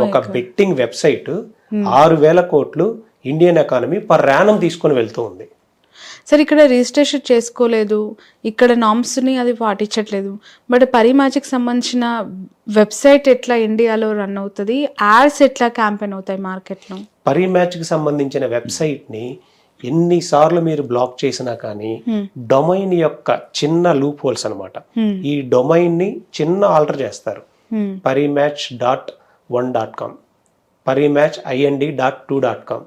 ఒక betting website 6,000 కోట్లు Indian economy per annum తీసుకొని వెళ్తూ ఉంది. సరే, ఇక్కడ రిజిస్ట్రేషన్ చేసుకోలేదు, ఇక్కడ నామ్స్ని అది పాటించట్లేదు, బట్ పరీమ్యాచ్కి సంబంధించిన వెబ్సైట్ ఎట్లా ఇండియాలో రన్ అవుతుంది, యాడ్స్ ఎట్లా క్యాంపెయిన్ అవుతాయి మార్కెట్లో? పరీమ్యాచ్కి సంబంధించిన వెబ్సైట్ని ఎన్నిసార్లు మీరు బ్లాక్ చేసినా కానీ డొమైన్ యొక్క చిన్న లూప్ హోల్స్ అనమాట, ఈ డొమైన్ని చిన్న ఆల్టర్ చేస్తారు. parimatch.1.com, parimatch.ind.2.com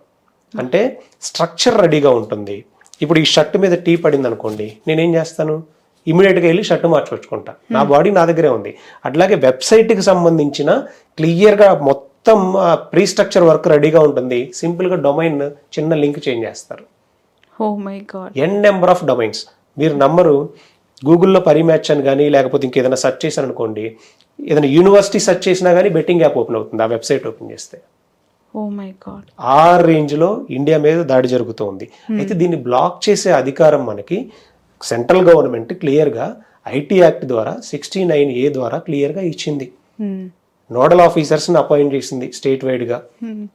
అంటే స్ట్రక్చర్ రెడీగా ఉంటుంది. ఇప్పుడు ఈ షర్ట్ మీద టీ పడింది అనుకోండి, నేనేం చేస్తాను, ఇమీడియట్గా వెళ్ళి షర్ట్ మార్చుకొచ్చుకుంటా, నా బాడీ నా దగ్గరే ఉంది. అట్లాగే వెబ్సైట్కి సంబంధించిన క్లియర్గా మొత్తం ప్రీ స్ట్రక్చర్ వర్క్ రెడీగా ఉంటుంది. సింపుల్గా డొమైన్ చిన్న లింక్ చేంజ్ చేస్తారు. ఎన్ నెంబర్ ఆఫ్ డొమైన్స్ మీరు నమ్మరు. గూగుల్లో పరీమ్యాచ్ అని కానీ లేకపోతే ఇంకేదైనా సెర్చ్ చేశాను అనుకోండి, ఏదైనా యూనివర్సిటీ సెర్చ్ చేసినా కానీ బెట్టింగ్ యాప్ ఓపెన్ అవుతుంది ఆ వెబ్సైట్ ఓపెన్ చేస్తే. ఆ రేంజ్లో ఇండియా మీద దాడి జరుగుతుంది. అయితే దీన్ని బ్లాక్ చేసే అధికారం మనకి సెంట్రల్ గవర్నమెంట్ క్లియర్గా ఐటీ యాక్ట్ ద్వారా 69A ద్వారా క్లియర్గా ఇచ్చింది. నోడల్ ఆఫీసర్స్ని అపాయింట్ చేసింది స్టేట్ వైడ్గా.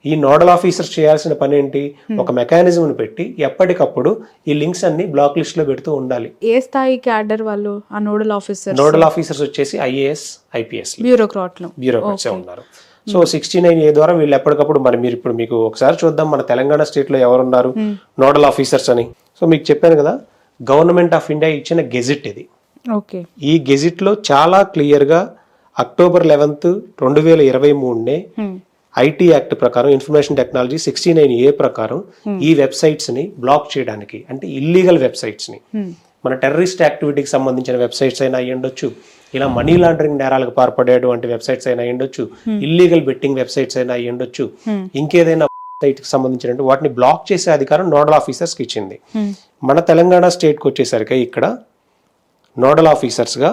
ఈ నోడల్ ఆఫీసర్స్ చేయాల్సిన పని ఏంటి, ఒక మెకానిజంను పెట్టి ఎప్పటికప్పుడు ఈ లింక్స్ అన్ని బ్లాక్ లిస్ట్ లో పెడుతూ ఉండాలి. ఏ స్థాయి క్యాడర్ వాళ్ళు ఆ నోడల్ ఆఫీసర్స్? నోడల్ ఆఫీసర్స్ వచ్చేసి IAS IPS బ్యూరోక్రాట్స్ ఉన్నారు. సో 69A ద్వారా వీళ్ళు ఎప్పటికప్పుడు మీరు ఇప్పుడు మీకు ఒకసారి చూద్దాం మన తెలంగాణ స్టేట్ లో ఎవరున్నారు నోడల్ ఆఫీసర్స్ అని. సో మీకు చెప్పాను కదా, గవర్నమెంట్ ఆఫ్ ఇండియా ఇచ్చిన గెజిట్ ఇది. ఈ గెజిట్ లో చాలా క్లియర్ గా October 11, 2023 ఐటీ యాక్ట్ ప్రకారం ఇన్ఫర్మేషన్ టెక్నాలజీ 69A ప్రకారం ఈ వెబ్సైట్స్ ని బ్లాక్ చేయడానికి, అంటే ఇల్లీగల్ వెబ్సైట్స్ ని, మన టెర్రరిస్ట్ యాక్టివిటీకి సంబంధించిన వెబ్సైట్స్ అయినా అయ్యుండొచ్చు, ఇలా మనీ లాండరింగ్ నేరాలకు పాల్పడేటువంటి వెబ్సైట్స్ అయినా అయ్యుండొచ్చు, ఇల్లీగల్ బెట్టింగ్ వెబ్సైట్స్ అయినా అయ్యుండొచ్చు, ఇంకేదైనా వెబ్సైట్ కి సంబంధించిన వాటిని బ్లాక్ చేసే అధికారం నోడల్ ఆఫీసర్స్ కి ఇచ్చింది. మన తెలంగాణ స్టేట్ కి వచ్చేసరికి ఇక్కడ నోడల్ ఆఫీసర్స్ గా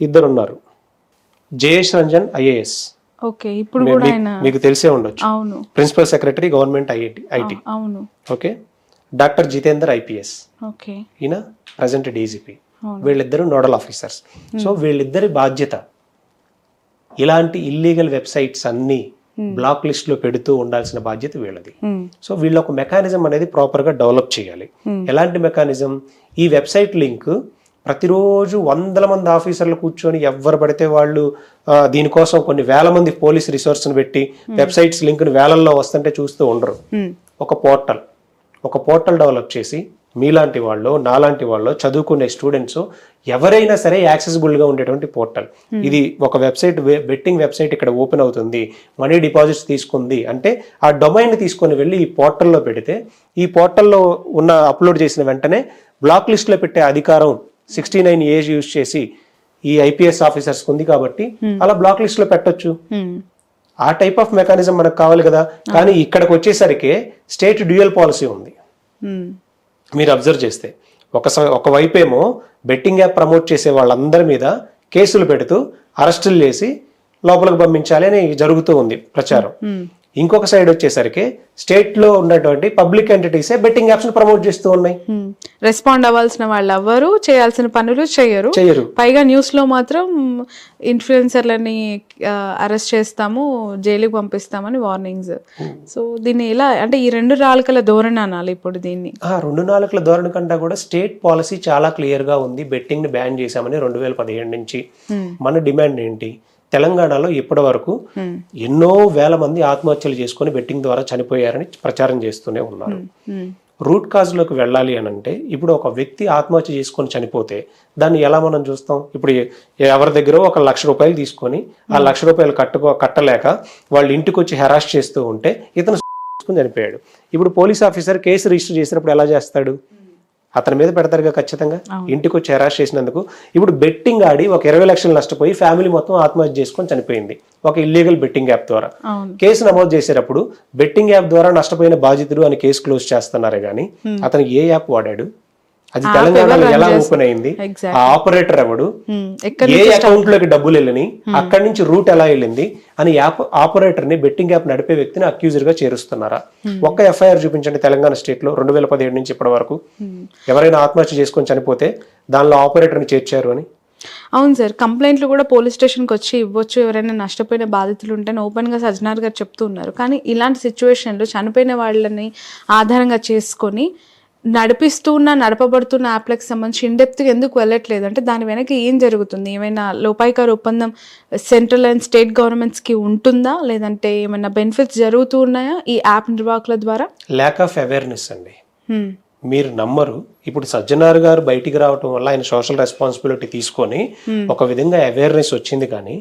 ఇద్దరు ఉన్నారు. జయేష్ రంజన్ IAS, మీకు తెలిసే ఉండొచ్చు, principal secretary government IT. Okay. Doctor Jitender IPS, ఈయన ప్రజెంట్ DGP. వీళ్ళిద్దరు నోడల్ ఆఫీసర్స్. సో వీళ్ళిద్దరి బాధ్యత ఇలాంటి ఇల్లీగల్ వెబ్సైట్స్ అన్ని బ్లాక్ లిస్ట్ లో పెడుతూ ఉండాల్సిన బాధ్యత వీళ్ళది. సో వీళ్ళ ఒక మెకానిజం అనేది ప్రాపర్ గా డెవలప్ చేయాలి. ఎలాంటి మెకానిజం, ఈ వెబ్సైట్ లింక్ ప్రతిరోజు వందల మంది ఆఫీసర్లు కూర్చొని ఎవరు పడితే వాళ్ళు దీనికోసం కొన్ని వేల మంది పోలీస్ రిసోర్స్ని పెట్టి వెబ్సైట్స్ లింక్ను వేలల్లో వస్తుంటే చూస్తూ ఉండరు. ఒక పోర్టల్ డెవలప్ చేసి మీలాంటి వాళ్ళు నాలాంటి వాళ్ళు చదువుకునే స్టూడెంట్స్ ఎవరైనా సరే యాక్సెసిబుల్గా ఉండేటువంటి పోర్టల్ ఇది. ఒక వెబ్సైట్ బెట్టింగ్ వెబ్సైట్ ఇక్కడ ఓపెన్ అవుతుంది, మనీ డిపాజిట్స్ తీసుకుంది అంటే ఆ డొమైన్ తీసుకొని వెళ్ళి ఈ పోర్టల్లో పెడితే ఈ పోర్టల్లో ఉన్న అప్లోడ్ చేసిన వెంటనే బ్లాక్ లిస్ట్లో పెట్టే అధికారం 69A యూజ్ చేసి ఈ IPS ఆఫీసర్స్ ఉంది కాబట్టి అలా బ్లాక్ లిస్ట్ లో పెట్టొచ్చు. ఆ టైప్ ఆఫ్ మెకానిజం మనకు కావాలి కదా. కానీ ఇక్కడికి వచ్చేసరికి స్టేట్ డ్యూయల్ పాలసీ ఉంది. మీరు అబ్జర్వ్ చేస్తే ఒకవైపు ఏమో బెట్టింగ్ యాప్ ప్రమోట్ చేసే వాళ్ళందరి మీద కేసులు పెడుతూ అరెస్టులు చేసి లోపలికి పంపించాలి అని జరుగుతూ ఉంది ప్రచారం. ఇంకొక సైడ్ వచ్చేసరికి స్టేట్ లో ఉన్నటువంటి పబ్లిక్ ఎంటిటీసే బెట్టింగ్ యాప్స్ ని ప్రమోట్ చేస్తూ ఉన్నాయి. రెస్పాండ్ అవ్వాల్సిన వాళ్ళు ఎవరు చేయాల్సిన పనులు చేయరు. పైగా న్యూస్ లో మాత్రం ఇన్ఫ్లుయెన్సర్లని అరెస్ట్ చేస్తాము, జైలుకి పంపిస్తామని వార్నింగ్స్. సో దీన్ని ఎలా అంటే ఈ రెండు నాలుకల ధోరణి అనాలి ఇప్పుడు దీన్ని? రెండు నాలుకల ధోరణి కంటే కూడా స్టేట్ పాలసీ చాలా క్లియర్ గా ఉంది. బెట్టింగ్ ని బ్యాన్ చేశామని 2017 నుంచి. మన డిమాండ్ ఏంటి, తెలంగాణలో ఇప్పటి వరకు ఎన్నో వేల మంది ఆత్మహత్యలు చేసుకుని బెట్టింగ్ ద్వారా చనిపోయారని ప్రచారం చేస్తూనే ఉన్నారు. రూట్ కాజ్ లోకి వెళ్ళాలి అని అంటే ఇప్పుడు ఒక వ్యక్తి ఆత్మహత్య చేసుకొని చనిపోతే దాన్ని ఎలా మనం చూస్తాం? ఇప్పుడు ఎవరి దగ్గర ఒక ₹1,00,000 తీసుకొని ఆ ₹1,00,000 కట్టలేక వాళ్ళ ఇంటికి వచ్చి హెరాస్ చేస్తూ ఉంటే ఇతను చనిపోయాడు. ఇప్పుడు పోలీస్ ఆఫీసర్ కేసు రిజిస్టర్ చేసినప్పుడు ఎలా చేస్తాడు? అతని మీద పెడతారుగా ఖచ్చితంగా, ఇంటికి వచ్చి హెరాస్ చేసినందుకు. ఇప్పుడు బెట్టింగ్ ఆడి ఒక 20 లక్షలు నష్టపోయి ఫ్యామిలీ మొత్తం ఆత్మహత్య చేసుకొని చనిపోయింది ఒక ఇల్లీగల్ బెట్టింగ్ యాప్ ద్వారా. కేసు నమోదు చేసేటప్పుడు బెట్టింగ్ యాప్ ద్వారా నష్టపోయిన బాధితుడు అని కేసు క్లోజ్ చేస్తున్నారే గానీ అతను ఏ యాప్ వాడాడు, అది తెలంగాణలో ఎలా ఓపెన్ అయింది, ఆ ఆపరేటర్ ఎవడు, ఏ అకౌంట్ లోకి డబ్బులు వెళ్ళని, అక్కడి నుంచి రూట్ ఎలా వెళ్ళింది అని యాప్ ఆపరేటర్ ని బెట్టింగ్ యాప్ నడిపే వ్యక్తిని అక్యూజర్ గా చేరుస్తున్నారా? ఒక్క FIR చూపించండి తెలంగాణ స్టేట్ లో 2017 నుంచి ఇప్పటి వరకు ఎవరైనా ఆత్మహత్య చేసుకొని చనిపోతే దానిలో ఆపరేటర్ ని చేర్చారు అని. అవును సార్, కంప్లైంట్లు కూడా పోలీస్ స్టేషన్కి వచ్చి ఇవ్వచ్చు, ఎవరైనా నష్టపోయిన బాధితులు ఉంటేనే ఓపెన్గా సజ్జనార్ గారు చెప్తూ ఉన్నారు. కానీ ఇలాంటి సిచ్యువేషన్లో చనిపోయిన వాళ్ళని ఆధారంగా చేసుకొని నడపబడుతున్న యాప్లకు సంబంధించి ఇండెప్త్గా ఎందుకు వెళ్ళట్లేదు అంటే దాని వెనక ఏం జరుగుతుంది? ఏమైనా లోపాయికారు ఒప్పందం సెంట్రల్ అండ్ స్టేట్ గవర్నమెంట్స్కి ఉంటుందా, లేదంటే ఏమైనా బెనిఫిట్స్ జరుగుతూ ఉన్నాయా ఈ యాప్ నిర్వాహకుల ద్వారా? ల్యాక్ ఆఫ్ అవేర్నెస్ అండి. మీరు నమ్మరు, ఇప్పుడు సజ్జనార్ గారు బయటికి రావటం వల్ల ఆయన సోషల్ రెస్పాన్సిబిలిటీ తీసుకొని ఒక విధంగా అవేర్నెస్ వచ్చింది. కానీ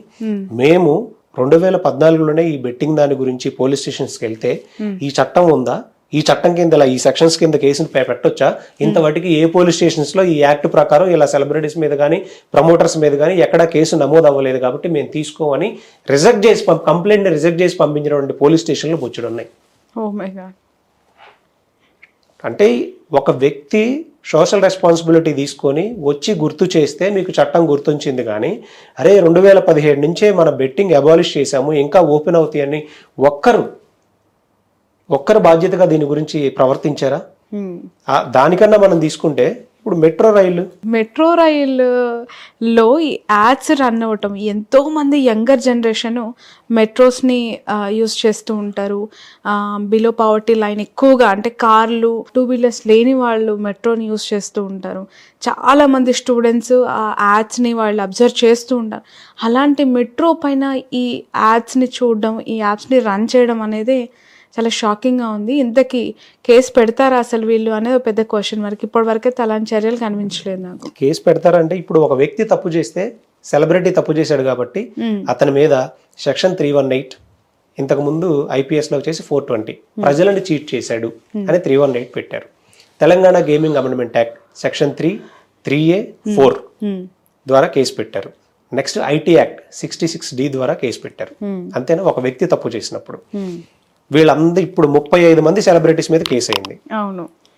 మేము 2014లోనే ఈ బెట్టింగ్ దాని గురించి పోలీస్ స్టేషన్స్కి వెళ్తే ఈ చట్టం ఉందా, ఈ చట్టం కింద ఇలా ఈ సెక్షన్స్ కింద కేసులు పెట్టొచ్చా, ఇంతవరకు ఏ పోలీస్ స్టేషన్స్ లో ఈ యాక్ట్ ప్రకారం ఇలా సెలబ్రిటీస్ మీద కానీ ప్రమోటర్స్ మీద కానీ ఎక్కడా కేసు నమోదు అవ్వలేదు కాబట్టి మేము తీసుకోమని రిజెక్ట్ చేసి కంప్లైంట్ రిజెక్ట్ చేసి పంపించినటువంటి పోలీస్ స్టేషన్లు బొచ్చుడు ఉన్నాయి. అంటే ఒక వ్యక్తి సోషల్ రెస్పాన్సిబిలిటీ తీసుకొని వచ్చి గుర్తు చేస్తే మీకు చట్టం గుర్తుంచింది. కానీ అరే 2017 నుంచే మన బెట్టింగ్ అబాలిష్ చేశాము, ఇంకా ఓపెన్ అవుతాయని ఒక్కరు బాధ్యతగా దీని గురించి ప్రవర్తించారా? దానికన్నా మనం తీసుకుంటే ఇప్పుడు మెట్రో రైల్లో ఈ యాడ్స్ రన్ అవ్వటం, ఎంతో మంది యంగర్ జనరేషన్ మెట్రోస్ని యూస్ చేస్తూ ఉంటారు. బిలో పావర్టీ లైన్ ఎక్కువగా, అంటే కార్లు 2 వీలర్స్ లేని వాళ్ళు మెట్రోని యూస్ చేస్తూ ఉంటారు. చాలా మంది స్టూడెంట్స్ ఆ యాడ్స్ని వాళ్ళు అబ్జర్వ్ చేస్తూ ఉంటారు. అలాంటి మెట్రో పైన ఈ యాడ్స్ని చూడడం, ఈ యాప్స్ని రన్ చేయడం అనేది చాలా షాకింగ్గా ఉంది. ఇంతకీ కేసు పెడతారా అసలు వీళ్ళు అనేది ఒక పెద్ద క్వశ్చన్ మార్క్. ఇప్పటి వరకైతే అలాంటి చర్యలు కనిపించలేదు నాకు. కేసు పెడతారంటే ఇప్పుడు ఒక వ్యక్తి తప్పు చేస్తే, సెలబ్రిటీ తప్పు చేశాడు కాబట్టి అతని మీద సెక్షన్ 318, ఇంతకు ముందు ఐపీఎస్ లో చేసి 420 ప్రజలను చీట్ చేశాడు అని 318 పెట్టారు. Telangana gaming amendment act section 3A 4 ద్వారా కేసు పెట్టారు. నెక్స్ట్ ఐటీ యాక్ట్ 66D ద్వారా కేసు పెట్టారు. అంతేనా? ఒక వ్యక్తి తప్పు చేసినప్పుడు వీళ్ళందరూ ఇప్పుడు 35 మంది సెలబ్రిటీస్ మీద కేసు అయింది.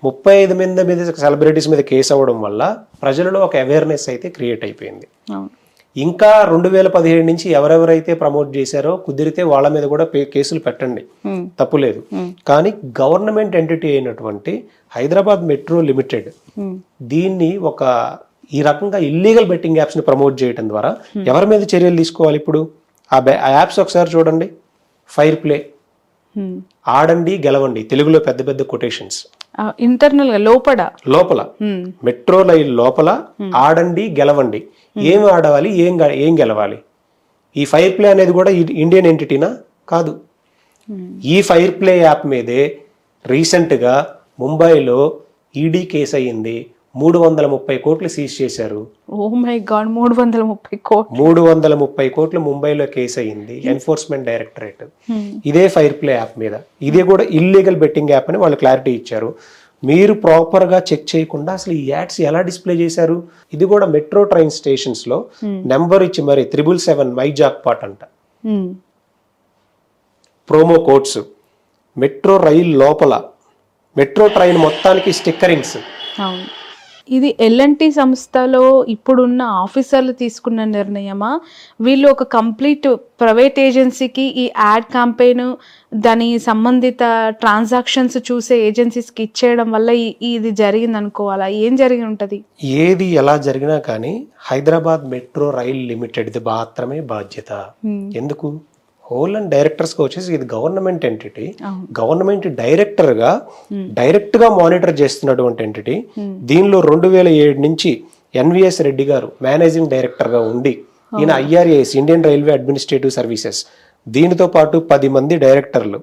35 మంది మీద సెలబ్రిటీస్ మీద కేసు అవ్వడం వల్ల ప్రజలలో ఒక అవేర్నెస్ అయితే క్రియేట్ అయిపోయింది. ఇంకా 2017 నుంచి ఎవరెవరైతే ప్రమోట్ చేశారో కుదిరితే వాళ్ళ మీద కూడా కేసులు పెట్టండి, తప్పులేదు. కానీ గవర్నమెంట్ ఎంటిటీ అయినటువంటి హైదరాబాద్ మెట్రో లిమిటెడ్ దీన్ని ఈ రకంగా ఇల్లీగల్ బెట్టింగ్ యాప్స్ ని ప్రమోట్ చేయడం ద్వారా ఎవరి మీద చర్యలు తీసుకోవాలి? ఇప్పుడు ఆ యాప్స్ ఒకసారి చూడండి. ఫైర్ ప్లే, ఆడండి గెలవండి, తెలుగులో పెద్ద పెద్ద కొటేషన్స్. ఇంటర్నల్ గా లోపల మెట్రో రైల్ లోపల ఆడండి గెలవండి. ఏం ఆడవాలి, ఏం గెలవాలి? ఈ ఫైర్ ప్లే అనేది కూడా ఇండియన్ ఎంటిటీనా? కాదు. ఈ ఫైర్ ప్లే యాప్ మీదే రీసెంట్ గా ముంబైలో ఈడీ కేసు అయ్యింది. 330 కోట్లు సీజ్ చేశారు. ఓ మై గాడ్, 330 కోట్లు ముంబైలో కేసు అయ్యింది. ఎన్ఫోర్స్మెంట్ డైరెక్టరేట్ ఇదే ఫైర్ ప్లే యాప్ మీద. ఇదే కూడా ఇల్లీగల్ బెట్టింగ్ యాప్ అని వాళ్ళు క్లారిటీ ఇచ్చారు. మీరు ప్రాపర్ గా చెక్ చేయకుండా అసలు ఈ యాడ్స్ ఎలా డిస్ప్లే చేశారు? ఇది కూడా మెట్రో ట్రైన్ స్టేషన్స్ లో నెంబర్ ఇచ్చి మరి 777 మై జాక్ పాట్ అంట ప్రోమో కోడ్స్. మెట్రో రైల్ లోపల మెట్రో ట్రైన్ మొత్తానికి స్టిక్కరింగ్స్. ఇది ఎల్ఎన్టీ సంస్థలో ఇప్పుడున్న ఆఫీసర్లు తీసుకున్న నిర్ణయమా, వీళ్ళు ఒక కంప్లీట్ ప్రైవేట్ ఏజెన్సీకి ఈ యాడ్ క్యాంపెయిన్ దాని సంబంధిత ట్రాన్సాక్షన్స్ చూసే ఏజెన్సీస్కి ఇచ్చేయడం వల్ల ఇది జరిగింది అనుకోవాలా? ఏం జరిగి ఉంటది? ఏది ఎలా జరిగినా కానీ హైదరాబాద్ మెట్రో రైల్ లిమిటెడ్ మాత్రమే బాధ్యత. ఎందుకు? హోల్ అండ్ డైరెక్టర్స్ గా వచ్చేసి ఇది గవర్నమెంట్ ఎంటిటీ. గవర్నమెంట్ డైరెక్ట్ గా మానిటర్ చేస్తున్నటువంటి ఎంటిటీ. దీనిలో 2007 నుంచి ఎన్విఎస్ రెడ్డి గారు మేనేజింగ్ డైరెక్టర్ గా ఉండి, ఈయన IRAS Indian railway administrative services, దీనితో పాటు 10 మంది డైరెక్టర్లు.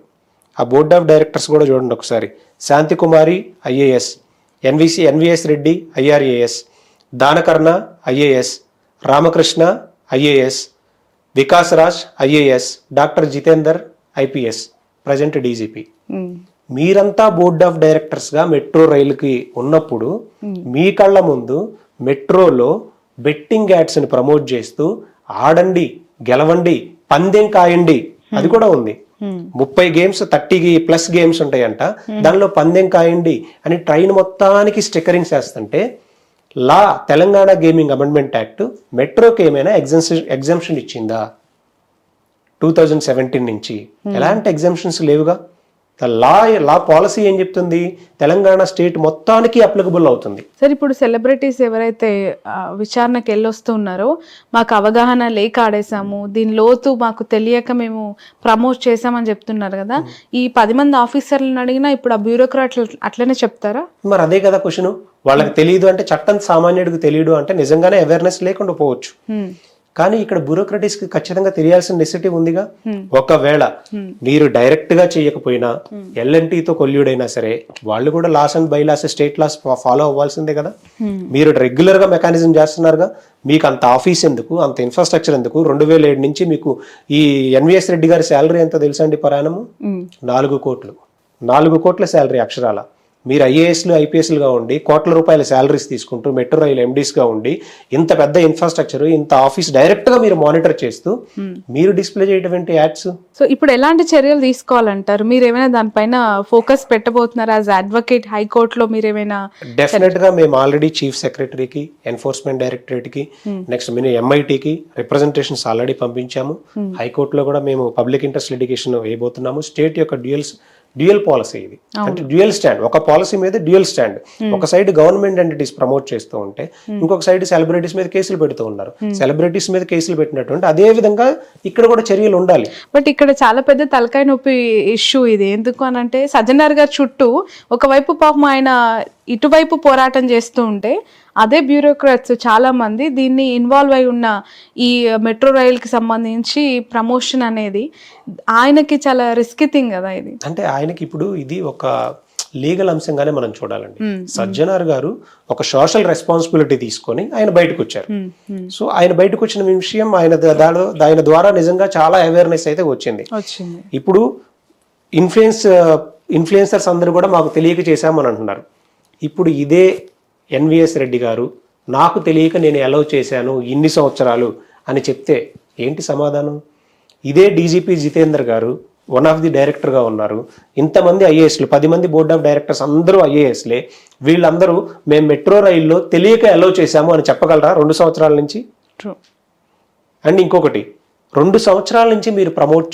ఆ బోర్డ్ ఆఫ్ డైరెక్టర్స్ కూడా చూడండి ఒకసారి. Shantikumari IAS, NVS Reddy IRAS, Danakarna IAS, Ramakrishna IAS, Vikas Raj IAS, doctor Jitender IPS, present DGP. మీరంతా బోర్డ్ ఆఫ్ డైరెక్టర్స్ గా మెట్రో రైలుకి ఉన్నప్పుడు మీ కళ్ళ ముందు మెట్రోలో బెట్టింగ్ యాడ్స్ ని ప్రమోట్ చేస్తూ ఆడండి గెలవండి పందెం కాయండి అది కూడా ఉంది. 30 గేమ్స్ 30+ గేమ్స్ ఉంటాయంట. దానిలో పందెం కాయండి అని ట్రైన్ మొత్తానికి స్టిక్కరింగ్స్ వేస్తుంటే తెలంగాణ గేమింగ్ అమెండ్మెంట్ యాక్ట్ మెట్రోకి ఏమైనా ఎగ్జంప్షన్ ఇచ్చిందా? 2017 నుంచి ఎలాంటి ఎగ్జంప్షన్స్ లేవుగా. లా పాలసీ ఏం చెప్తుంది, తెలంగాణ స్టేట్ మొత్తానికి అప్లికబుల్ అవుతుంది. సార్ ఇప్పుడు సెలబ్రిటీస్ ఎవరైతే విచారణకు వెళ్ళొస్తున్నారో మాకు అవగాహన లేక ఆడేసాము, దీని లోతు మాకు తెలియక మేము ప్రమోట్ చేసామని చెప్తున్నారు కదా, ఈ 10 మంది ఆఫీసర్లను అడిగినా ఇప్పుడు ఆ బ్యూరోక్రాట్లు అట్లనే చెప్తారా? మరి అదే కదా క్వశ్చన్. వాళ్ళకి తెలియదు అంటే, చట్టం సామాన్యుడికి తెలియదు అంటే నిజంగానే అవేర్నెస్ లేకుండా పోవచ్చు. కానీ ఇక్కడ బ్యూరోక్రటీస్ కి ఖచ్చితంగా తెలియాల్సిన నెసెసిటీ ఉందిగా. ఒకవేళ మీరు డైరెక్ట్ గా చేయకపోయినా LNTతో కొల్యూడైనా సరే వాళ్ళు కూడా laws and bylaws, state laws follow అవ్వాల్సిందే కదా. మీరు రెగ్యులర్ గా మెకానిజం చేస్తున్నారుగా, మీకు అంత ఆఫీస్ ఎందుకు, అంత ఇన్ఫ్రాస్ట్రక్చర్ ఎందుకు? 2007 నుంచి మీకు ఈ NVS రెడ్డి గారి శాలరీ ఎంత తెలుసా అండి? పరాణము 4 కోట్లు. 4 కోట్ల శాలరీ అక్షరాల. మీరు IASలు IPSలుగా ఉండి కోట్ల రూపాయల శాలరీస్ తీసుకుంటూ మెట్రో రైల్ MDస్గా ఉండి ఇంత పెద్ద ఇన్ఫ్రాస్ట్రక్చర్, ఇంత ఆఫీస్ డైరెక్ట్ గా మీరు మానిటర్ చేస్తూ మీరు డిస్ప్లే చేయటువంటి యాడ్స్. సో ఇప్పుడు ఎలాంటి చర్యలు తీసుకోవాలంటారు? మీరు ఏమైనా దానిపైన ఫోకస్ పెట్టబోతున్నారా? యాజ్ అడ్వకేట్ హైకోర్టులో మీరు ఏమైనా? డెఫినెట్ గా మేము ఆల్రెడీ చీఫ్ సెక్రటరీకి, ఎన్ఫోర్స్మెంట్ డైరెక్టరేట్కి, నెక్స్ట్ MITకి రిప్రజెంటేషన్స్ ఆల్రెడీ పంపించాము. హైకోర్టులో కూడా మేము పబ్లిక్ ఇంట్రెస్ట్ లిటిగేషన్ వేయబోతున్నాము. స్టేట్ యొక్క డ్యూయల్ పాలసీ ఇది, అంటే డ్యూయల్ స్టాండ్. ఒక పాలసీ మీద డ్యూయల్ స్టాండ్. ఒక సైడ్ గవర్నమెంట్ ఎంటిటీస్ ప్రమోట్ చేస్తూ ఉంటే ఇంకొక సైడ్ సెలబ్రిటీస్ మీద కేసులు పెడుతూ ఉన్నారు. సెలబ్రిటీస్ మీద కేసులు పెట్టినటువంటి అదే విధంగా ఇక్కడ కూడా చర్యలు ఉండాలి. బట్ ఇక్కడ చాలా పెద్ద తలకాయ నొప్పి ఇష్యూ ఇది. ఎందుకు అని అంటే సజ్జనార్ గారి చుట్టూ ఒకవైపు పాపం ఆయన ఇటువైపు పోరాటం చేస్తూ ఉంటే అదే బ్యూరోక్రాట్స్ చాలా మంది దీన్ని ఇన్వాల్వ్ అయి ఉన్న ఈ మెట్రో రైల్కి సంబంధించి ప్రమోషన్ అనేది ఆయనకి చాలా రిస్కీ థింగ్ కదా ఇది. అంటే ఆయనకి ఇప్పుడు ఇది ఒక లీగల్ అంశంగానే మనం చూడాలండి. సజ్జనార్ గారు ఒక సోషల్ రెస్పాన్సిబిలిటీ తీసుకొని ఆయన బయటకు వచ్చారు. సో ఆయన బయటకు వచ్చిన విషయం ఆయన ద్వారా నిజంగా చాలా అవేర్నెస్ అయితే వచ్చింది. ఇప్పుడు ఇన్ఫ్లుయెన్సర్స్ అందరూ కూడా మాకు తెలియక చేశామని అంటున్నారు. ఇప్పుడు ఇదే NVS రెడ్డి గారు నాకు తెలియక నేను అలౌ చేశాను ఇన్ని సంవత్సరాలు అని చెప్తే ఏంటి సమాధానం? ఇదే DGP జితేందర్ గారు వన్ ఆఫ్ ది డైరెక్టర్గా ఉన్నారు. ఇంతమంది IASలు, 10 మంది బోర్డ్ ఆఫ్ డైరెక్టర్స్ అందరూ IASలే. వీళ్ళందరూ మేము మెట్రో రైల్లో తెలియక అలౌ చేశాము అని చెప్పగలరా 2 సంవత్సరాల నుంచి? అండ్ ఇంకొకటి, 2 సంవత్సరాల నుంచి మీరు ప్రమోట్